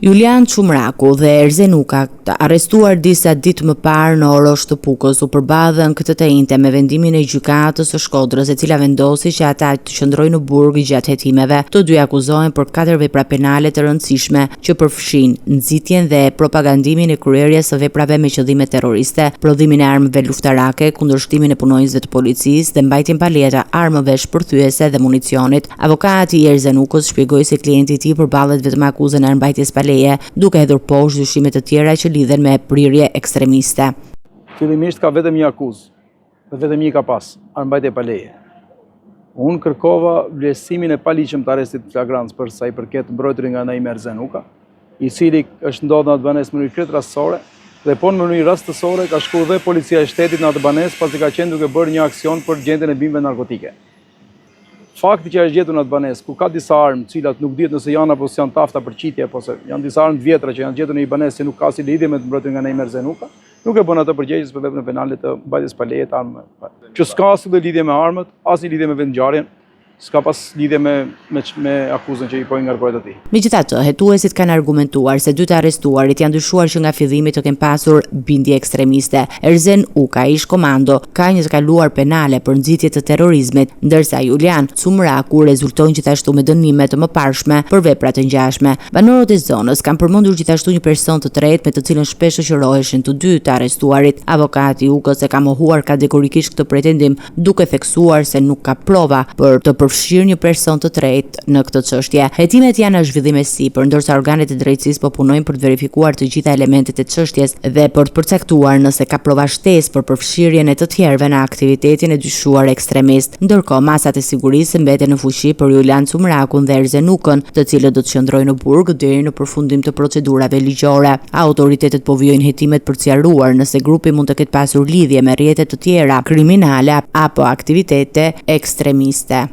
Julian Çumraku dhe Erzen Uka, të arrestuar disa ditë më parë në Orosh të Pukës, u përballën këtë të njëjtë me vendimin e gjykatës së Shkodrës, e cila vendosi që ata të qëndrojnë në burg gjatë hetimeve. Të dy akuzohen për 4 vepra penale të rëndësishme që përfshin nxitjen dhe propagandimin e kryerjes së veprave me qëllime terroriste, prodhimin e armëve luftarake, kundërshtimin e punonjësve të policisë dhe mbajtjen pa leje armëve shpërthyese dhe municionit. Avokati i Erzen Ukës shpjegoi se klienti i tij përballet vetëm me akuzën e armbajtjes pa leje, duke hedhur poshtë dyshime të tjera që lidhen me prirje ekstremiste. Fillimisht ka vetëm një akuzë, dhe vetëm një ka pas, armbajtje pa leje. Unë kërkova vlerësimin e paligjshëm të arrestit flagrant për sa i përket mbrojtjes nga Naim Erzen Uka, i cili është ndodhur në atë banesë në mënyrë krejt rastësore, dhe po në mënyrë rastësore ka shkuar dhe policia e shtetit në atë banesë pasi ka qenë duke bërë një aksion për gjendjen e bimëve narkotike. Fakti që është gjetur në atë banesë, ku ka disa armë, të cilat nuk dihet nëse janë apo janë tafta për qitje, apo se janë disa armë të vjetra që janë gjetur në një banesë që nuk ka si lidhje me të mbrojtjen nga Naim Erzen Uka, nuk e bën atë përgjegjës për veprën penale të mbajtjes pa leje të armëve. Që s'ka asnjë lidhje me armët, asnjë lidhje me vendngjarjen, s'ka pas lidhje me akuzën që i po ngarkohet atij. Megjithatë, hetuesit kanë argumentuar se dy të arrestuarit janë dyshuar që nga fillimi të kenë pasur bindje ekstremiste. Erzen Uka, ish komando, ka një të kaluar penale për nxitje të terrorizmit, ndërsa Julian Çumraku rezulton gjithashtu me dënime të mëparshme për vepra të ngjashme. Banorët e zonës kanë përmendur gjithashtu një person të tretë me të cilën shpesh shoqëroheshin të dy të arrestuarit. Avokati i Ukës e ka mohuar kategorikisht këtë pretendim, duke theksuar se nuk ka prova për të përfshirë një person të tretë në këtë çështje. Hetimet janë në zhvillim e sipër, ndërsa organet e drejtësisë po punojnë për të verifikuar të gjitha elementet e çështjes dhe për të përcaktuar nëse ka prova shtesë për përfshirjen e të tjerëve në aktivitetin e dyshuar ekstremist. Ndërkohë, masat e sigurisë mbeten në fuqi për Julian Çumrakun dhe Erzen Ukën, të cilët do të qëndrojnë në burg deri në përfundim të procedurave ligjore. Autoritetet po vijojnë hetimet për të sqaruar nëse grupi mund të ketë pasur lidhje me rrjete të tjera kriminale apo aktivitete ekstremiste.